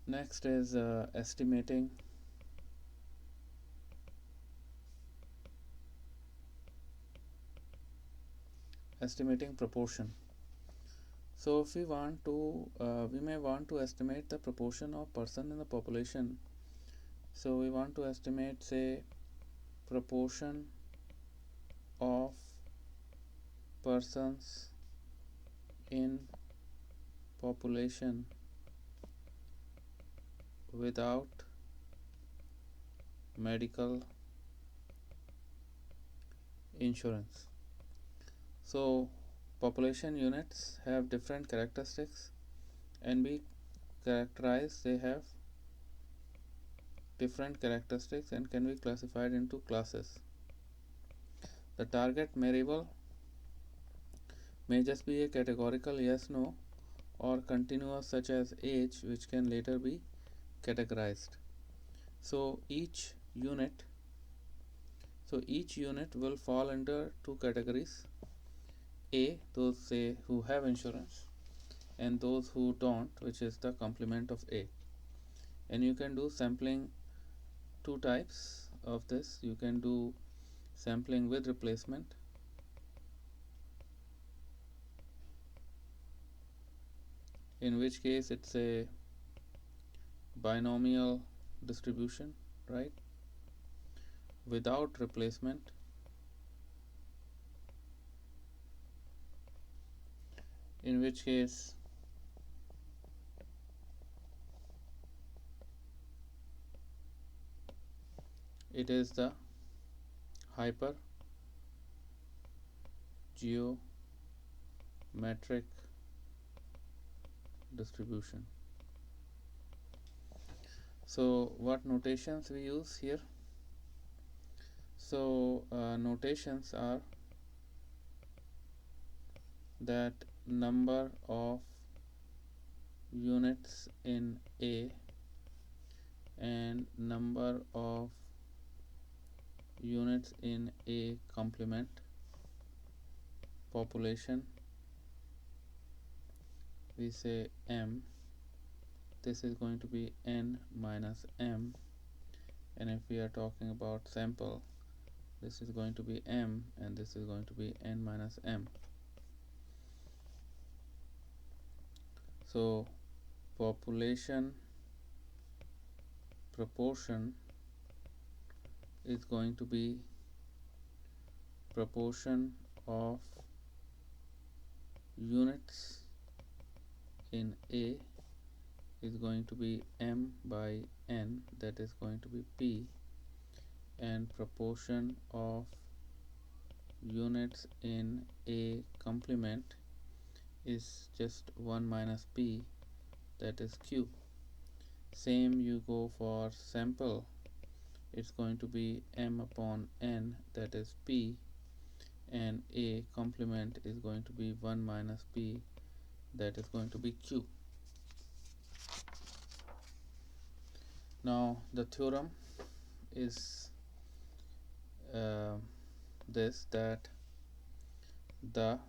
Next is estimating proportion. So if we want to, we may want to estimate the proportion of person in the population. So we want to estimate, say, proportion of persons in population without medical insurance. So population units have different characteristics, and we characterize they have different characteristics and can be classified into classes. The target variable may just be a categorical yes no or continuous such as age, which can later be categorized. So each unit will fall under two categories: A, those say who have insurance, and those who don't, which is the complement of A. And you can do sampling two types of this. You can do sampling with replacement, in which case it's a binomial distribution, right? Without replacement, in which case it is the hyper geometric distribution. So what notations we use here? So notations are that number of units in A and number of units in A complement population, we say M. This is going to be N minus M, and if we are talking about sample, this is going to be M and this is going to be N minus M. So population proportion is going to be proportion of units in A is going to be M by N, that is going to be P, and proportion of units in A complement is just 1 minus P, that is Q. Same you go for sample, it's going to be M upon N, that is P, and A complement is going to be 1 minus P, that is going to be Q. Now the theorem is this, that the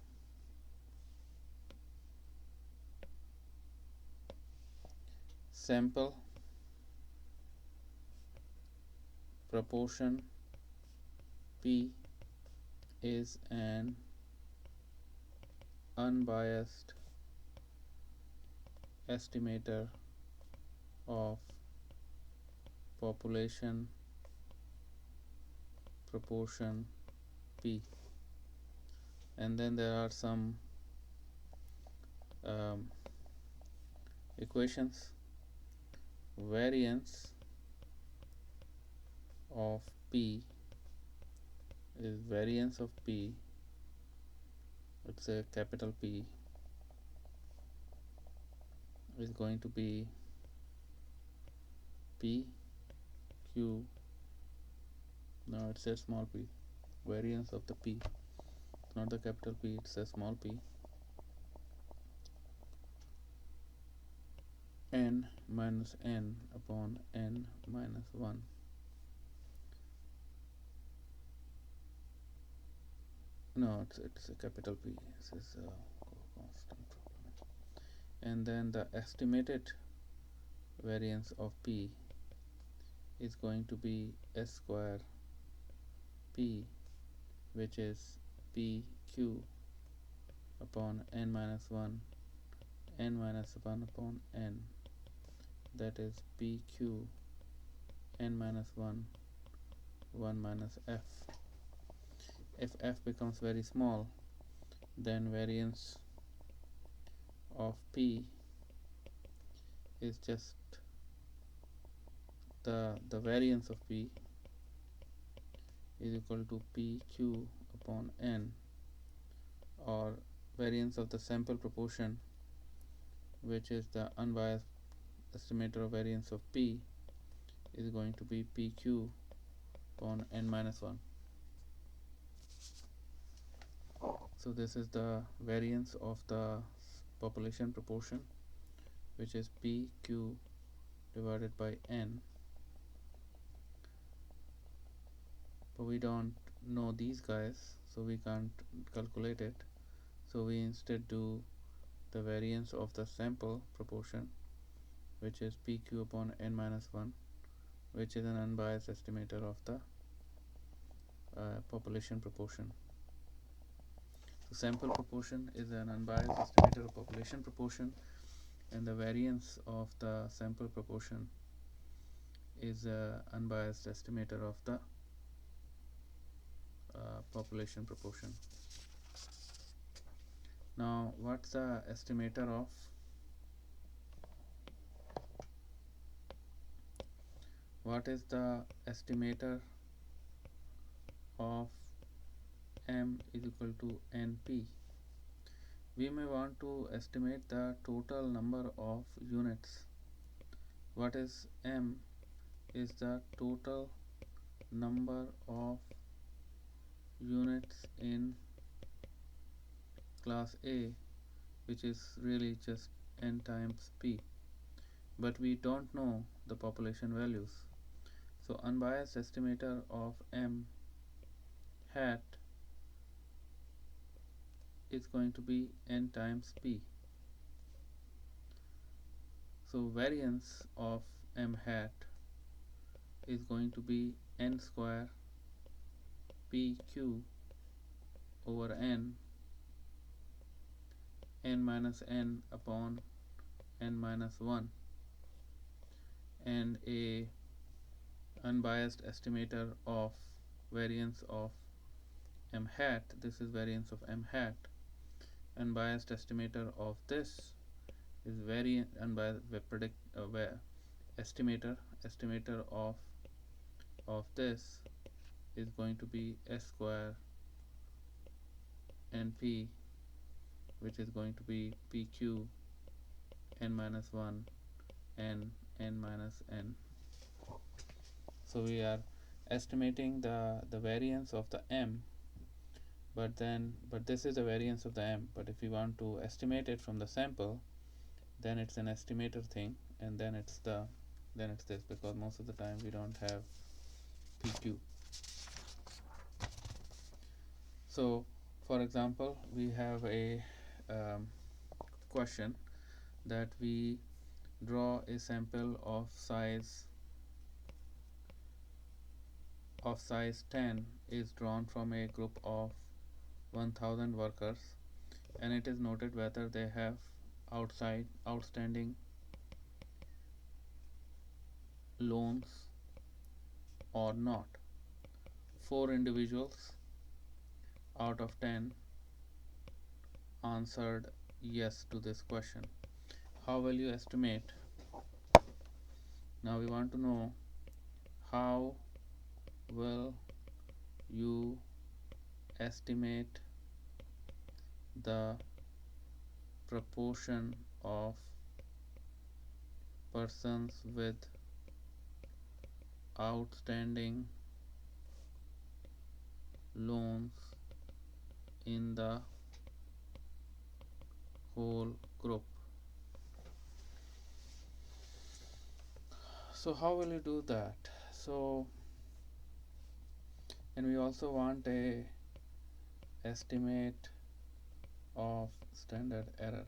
sample proportion P is an unbiased estimator of population proportion P. And then there are some equations. Variance of P is variance of P, it's a capital P, is going to be P Q, no, it's a small p, variance of the P, it's not the capital P, it's a small p, n minus n upon n minus 1. No, it's a capital P, this is a constant problem. And then the estimated variance of P is going to be S square P, which is PQ upon n minus 1 n minus 1 upon n, that is PQ n minus 1 1 minus f. If f becomes very small, then variance of P is just the variance of P is equal to PQ upon n, or variance of the sample proportion, which is the unbiased estimator of variance of P, is going to be PQ upon n minus 1. So this is the variance of the population proportion, which is PQ divided by n, but we don't know these guys, so we can't calculate it. So we instead do the variance of the sample proportion, which is PQ upon n minus 1, which is an unbiased estimator of the population proportion. So sample proportion is an unbiased estimator of population proportion, and the variance of the sample proportion is an unbiased estimator of the population proportion. Now, what's the estimator of what is the estimator of m is equal to np? We may want to estimate the total number of units. What is m? Is the total number of units in class A, which is really just n times p, but we don't know the population values. So unbiased estimator of m hat is going to be n times p. So variance of m hat is going to be n square pq over n minus n upon n minus 1, and a unbiased estimator of variance of m hat, this is variance of m hat. Unbiased estimator of this is unbiased estimator of this is going to be s square np, which is going to be pq n minus 1 n minus n. So we are estimating the variance of the m, but this is the variance of the m, but if we want to estimate it from the sample, then it's an estimator thing, and then it's this, because most of the time we don't have PQ. So for example, we have a question that we draw a sample of size 10 is drawn from a group of 1000 workers, and it is noted whether they have outstanding loans or not. 4 individuals out of 10 answered yes to this question. How will you estimate? Now we want to know how will you estimate the proportion of persons with outstanding loans in the whole group. So how will you do that? So, and we also want a estimate of standard error.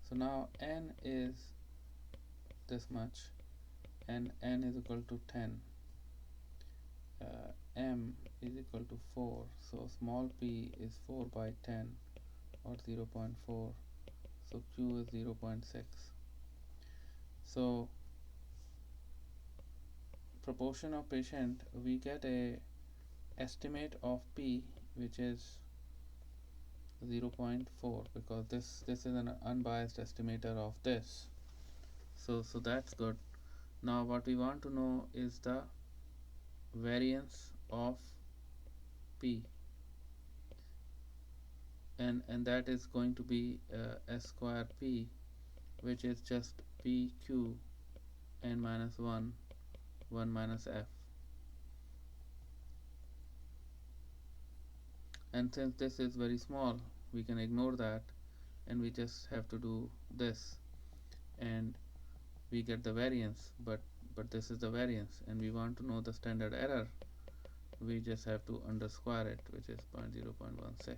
So now n is this much, and n is equal to 10, m is equal to 4, so small p is 4 by 10 or 0.4, so q is 0.6. So proportion of patient, we get a estimate of p which is 0.4, because this is an unbiased estimator of this, so that's good. Now what we want to know is the variance of p, and that is going to be s square p, which is just pq n minus 1 minus f. And since this is very small, we can ignore that, and we just have to do this, and we get the variance. But this is the variance, and we want to know the standard error. We just have to underscore it, which is 0.0.16.